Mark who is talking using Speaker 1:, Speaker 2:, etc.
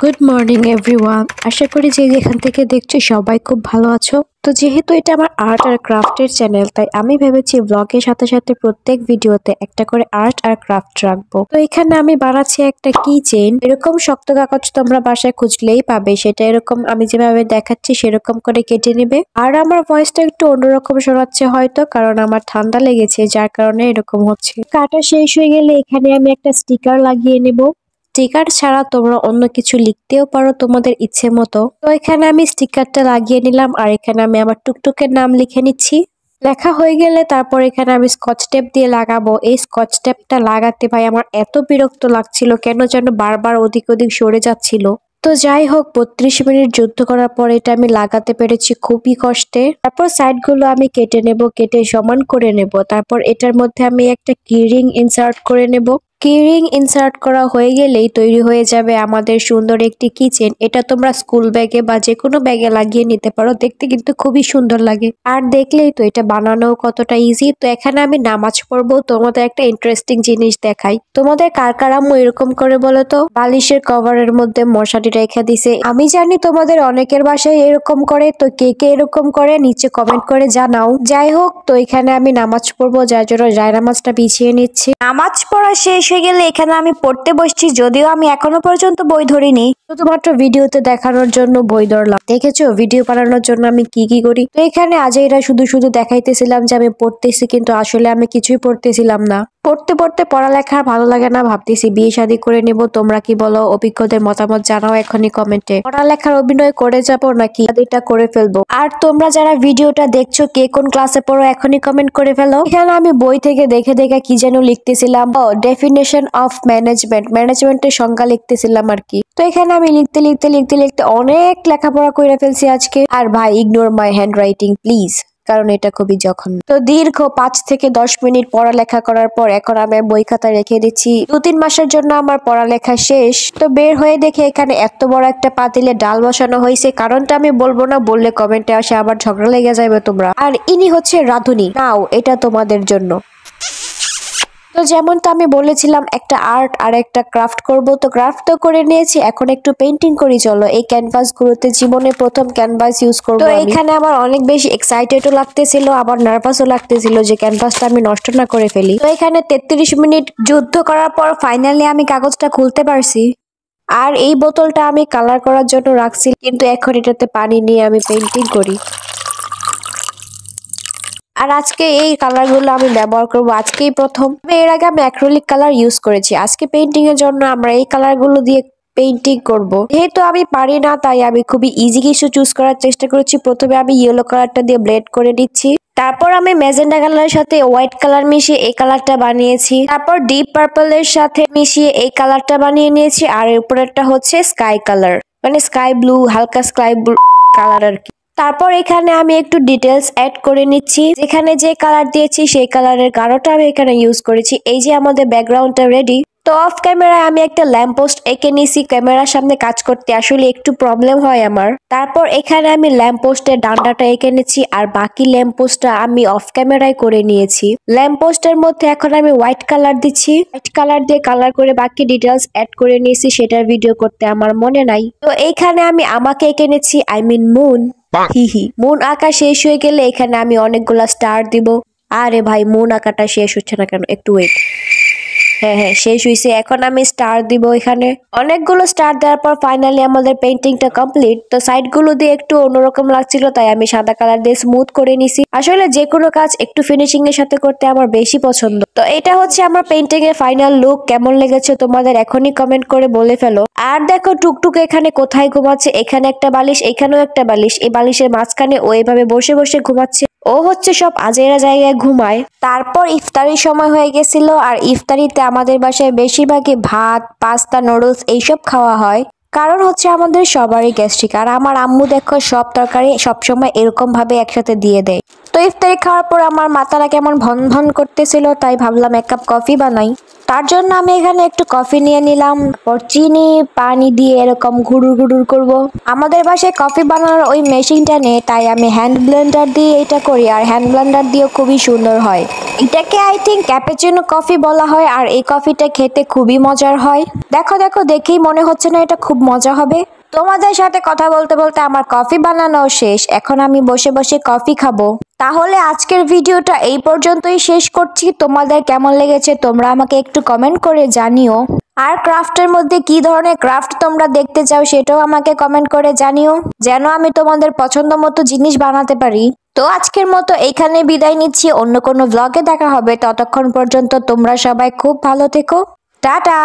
Speaker 1: Good morning everyone. আশা করি যে যেখান থেকে দেখছো সবাই খুব ভালো আছো। তো যেহেতু এটা আমার আর্ট আর ক্রাফটের চ্যানেল, তাই আমি ভেবেছি ব্লগের সাথে সাথে প্রত্যেক ভিডিওতে একটা করে আর্ট আর ক্রাফট রাখবো। তো এখানে আমি বানাচ্ছি একটা কি চেইন। এরকম শক্ত কাগজ তোমরা বাসায় খুঁজলেই পাবে, সেটা এরকম আমি যেভাবে দেখাচ্ছি সেরকম করে কেটে নেবে। আর আমার ভয়েসটা একটু অন্যরকম শোনাচ্ছে হয়তো, কারণ আমার ঠান্ডা লেগেছে, যার কারণে এরকম হচ্ছে। কাটা শেষ হয়ে গেলে এখানে আমি একটা স্টিকার লাগিয়ে নেব। স্টিকার ছাড়া তোমরা অন্য কিছু লিখতেও পারো তোমাদের ইচ্ছে মতো। তো এখানে আমি স্টিকারটা লাগিয়ে নিলাম, আর এখানে আমি আমার টুকটুকের নাম লিখে নিচ্ছি। লেখা হয়ে গেলে তারপর এখানে আমি স্কচ টেপ দিয়ে লাগাবো। এই স্কচ টেপটা লাগাতে ভাই আমার এত বিরক্ত লাগছিল, কেন যেন বারবার ওদিক ওদিক সরে যাচ্ছিল। তো যাই হোক, 32 মিনিট যুদ্ধ করার পর এটা আমি লাগাতে পেরেছি খুবই কষ্টে। তারপর সাইড গুলো আমি কেটে নেব, কেটে সমান করে নেব। তারপর এটার মধ্যে আমি একটা কি রিং ইনসার্ট করে নেব। কি রিং ইনসার্ট করা হয়ে গেলেই তৈরি হয়ে যাবে আমাদের সুন্দর একটি কিচেন। এটা তোমরা স্কুল ব্যাগে বা যে কোনো ব্যাগে লাগিয়ে নিতে পারো, দেখতে কিন্তু খুবই সুন্দর লাগে। আর দেখলেই তো এটা বানানো কতটা ইজি। তো এখানে আমি নামাজ পড়বো, তোমাদের একটা ইন্টারেস্টিং জিনিস দেখাই। তোমাদের কার কার আম্মু এরকম করে বলো তো, বালিশের কভারের মধ্যে মশারি রেখে দিছে। আমি জানি তোমাদের অনেকের বাসায় এরকম করে, তো কে কে এরকম করে নিচে কমেন্ট করে জানাও। যাই হোক, তো এখানে আমি নামাজ পড়বো, যার জন্য জায়নামাজটা বিছিয়ে নিচ্ছি। নামাজ পড়া শেষ হয়ে গেলে এখানে আমি পড়তে বসছি, যদিও আমি এখনো পর্যন্ত বই ধরিনি, শুধুমাত্র ভিডিওতে দেখানোর জন্য বই ধরলাম। দেখেছো ভিডিও বানানোর জন্য আমি কি কি করি। তো এখানে আজেরা শুধু শুধু দেখাইতেছিলাম যে আমি পড়তেছি, কিন্তু আসলে আমি কিছুই পড়তেছিলাম না। পড়তে পড়তে পড়ালেখা ভালো লাগে না, ভাবতেছি বিয়ে শাদী করে নেব। তোমরা কি বলো? অভিজ্ঞদের মতামত জানাও এখনই কমেন্টে। পড়ালেখার অভিনয় করে যাবো নাকি শাদীটা করে ফেলবো? আর তোমরা যারা ভিডিওটা দেখছো কে কোন ক্লাসে পড়ো এখনই কমেন্ট করে ফেলো। এখানে আমি বই থেকে দেখে দেখে কি যেন লিখতেছিলাম, ডেফিনেশন অফ ম্যানেজমেন্টের সংজ্ঞা লিখতেছিলাম আর কি। তো এখানে আমি লিখতে লিখতে লিখতে লিখতে অনেক লেখাপড়া করে ফেলছি আজকে। আর ভাই ignore my hand writing please, কারণ এটা খুবই জঘন্য। তো দীর্ঘ 5 থেকে 10 মিনিট পড়ালেখা করার পর এখন আমি বই খাতা রেখে দিচ্ছি। 2-3 মাসের জন্য আমার পড়ালেখা শেষ। তো বের হয়ে দেখে এখানে এত বড় একটা পাতিলে ডাল বসানো হয়েছে। কারণটা আমি বলবো না, বললে কমেন্টে আসে আবার ঝগড়া লেগে যাবে তোমরা। আর ইনি হচ্ছে রাঁধুনি, নাও এটা তোমাদের জন্য। তো যেমনটা আমি বলেছিলাম একটা আর্ট আর একটা ক্রাফট করব, তো ক্রাফট তো করে নিয়েছি, এখন একটু পেইন্টিং করি চলো। এই ক্যানভাস গুলোতে জীবনে প্রথম ক্যানভাস ইউজ করব। তো এখানে আমার অনেক বেশি এক্সাইটেডও লাগতেছিল, আবার নার্ভাসও লাগতেছিল যে ক্যানভাসটা আমি নষ্ট না করে ফেলি। তো এখানে 33 মিনিট যুদ্ধ করার পর ফাইনালি আমি কাগজটা খুলতে পারছি। আর এই বোতলটা আমি কালার করার জন্য রাখছি, কিন্তু এখন এটাতে পানি নিয়ে আমি পেইন্টিং করি। আর আজকে এই কালারগুলো আমি ব্যবহার করব আজকেই প্রথম। এর আগে আমি অ্যাক্রিলিক কালার ইউজ করেছি। আজকে পেইন্টিং এর জন্য আমরা এই কালারগুলো দিয়ে পেইন্টিং করব। যেহেতু আমি পারি না, তাই আমি খুবই ইজি কিছু চুজ করার চেষ্টা করেছি। প্রথমে আমি ইয়েলো কালারটা দিয়ে ব্লেড করে নিচ্ছি। তারপর আমি ম্যাজেন্ডা কালারের সাথে হোয়াইট কালার মিশিয়ে এই কালারটা বানিয়েছি। তারপর ডিপ পার্পলের সাথে মিশিয়ে এই কালারটা বানিয়ে নিয়েছি। আর এর উপরেরটা হচ্ছে স্কাই কালার, মানে স্কাই ব্লু, হালকা স্কাই ব্লু কালার আর কি। তারপর এখানে আমি একটু ডিটেলস অ্যাড করে নিচ্ছি। যেখানে যে কালার দিয়েছি সেই কালারের গাঢ়টা আমি এখানে ইউজ করেছি। এই যে আমাদের ব্যাকগ্রাউন্ডটা রেডি। তো অফ ক্যামেরায় আমি একটা ল্যাম্পপোস্ট এঁকে নিয়েছি। ক্যামেরার সামনে কাজ করতে আসলে একটু প্রবলেম হয় আমার। তারপর এখানে আমি ল্যাম্পপোস্টের ডান্ডাটা এঁকে নিচ্ছি, আর বাকি ল্যাম্পপোস্টটা আমি অফ ক্যামেরায় করে নিয়েছি। ল্যাম্পপোস্টের মধ্যে এখন আমি হোয়াইট কালার দিচ্ছি। হোয়াইট কালার দিয়ে কালার করে বাকি ডিটেলস অ্যাড করে নিয়েছি, সেটার ভিডিও করতে আমার মনে নাই। তো এইখানে আমি আমাকে এঁকে নিচ্ছি, আই মিন মুন। হিহি, মুন আঁকা শেষ হয়ে গেলে এখানে আমি অনেকগুলা স্টার দিব। আরে ভাই, মুন আঁকাটা শেষ হচ্ছে না কেন? একটু ওয়েট। হ্যাঁ, শেষ হয়েছে। এখন আমি স্টার দিব। এখানে অনেকগুলো স্টার দেওয়ার পর ফাইনালি আমাদের পেইন্টিংটা কমপ্লিট। তো সাইড গুলো দিয়ে একটু অন্যরকম লাগছিল, তাই আমি সাদা কালার দিয়ে স্মুথ করে নিছি। আসলে যে কোনো কাজ একটু ফিনিশিং এর সাথে করতে আমার বেশি পছন্দ। তো এটা হচ্ছে আমার পেইন্টিং এর ফাইনাল লুক। কেমন লেগেছে তোমাদের এখনই কমেন্ট করে বলে ফেলো। আর দেখো টুকটুক এখানে কোথায় ঘুমাচ্ছে। এখানে একটা বালিশ, এখানেও একটা বালিশ। এই বালিশের মাঝখানে ও এভাবে বসে বসে ঘুমাচ্ছে। ও হচ্ছে সব আজেরা জায়গায় ঘুমায়। তারপর ইফতারির সময় হয়ে গেছিল, আর ইফতারিতে আমাদের বাসায় বেশিরভাগই ভাত, পাস্তা, নুডলস এইসব খাওয়া হয়। কারণ হচ্ছে আমাদের সবারই গ্যাস্ট্রিক। আর আমার আম্মু দেখো সব তরকারি সবসময় এরকম ভাবে একসাথে দিয়ে দেয়। তো তো ইফতারি খাওয়ার পর আমার মাথাটা কেমন ভন ভন করতেছিল, তাই ভাবলাম এক কাপ কফি বানাই। তার জন্য আমি এখানে একটু কফি নিয়ে নিলাম, তারপর চিনি পানি দিয়ে এরকম ঘুরুর ঘুরুর করব। আমাদের বাসায় কফি বানানোর ওই মেশিনটা নেই, তাই আমি হ্যান্ড ব্লেন্ডার দিয়ে এটা করি, আর হ্যান্ড ব্লেন্ডার দিয়েও খুবই সুন্দর হয়। এটাকে আই থিঙ্ক ক্যাপুচিনো কফি বলা হয়, আর এই কফিটা খেতে খুবই মজার হয়। দেখো দেখো, দেখেই মনে হচ্ছে না এটা খুব মজা হবে? তোমাদের সাথে কথা বলতে বলতে আমার কফি বানানো শেষ, এখন আমি বসে বসে কফি খাবো। তাহলে আজকের ভিডিওটা এই পর্যন্তই শেষ করছি। তোমাদের কেমন লেগেছে তোমরা আমাকে একটু কমেন্ট করে জানিও। আর ক্রাফটের মধ্যে কি ধরনের ক্রাফট তোমরা দেখতে চাও সেটাও আমাকে কমেন্ট করে জানিও, যেন আমি তোমাদের পছন্দ মতো জিনিস বানাতে পারি। তো আজকের মতো এইখানে বিদায় নিচ্ছি, অন্য কোনো ব্লগে দেখা হবে। ততক্ষণ পর্যন্ত তোমরা সবাই খুব ভালো থেকো। টাটা।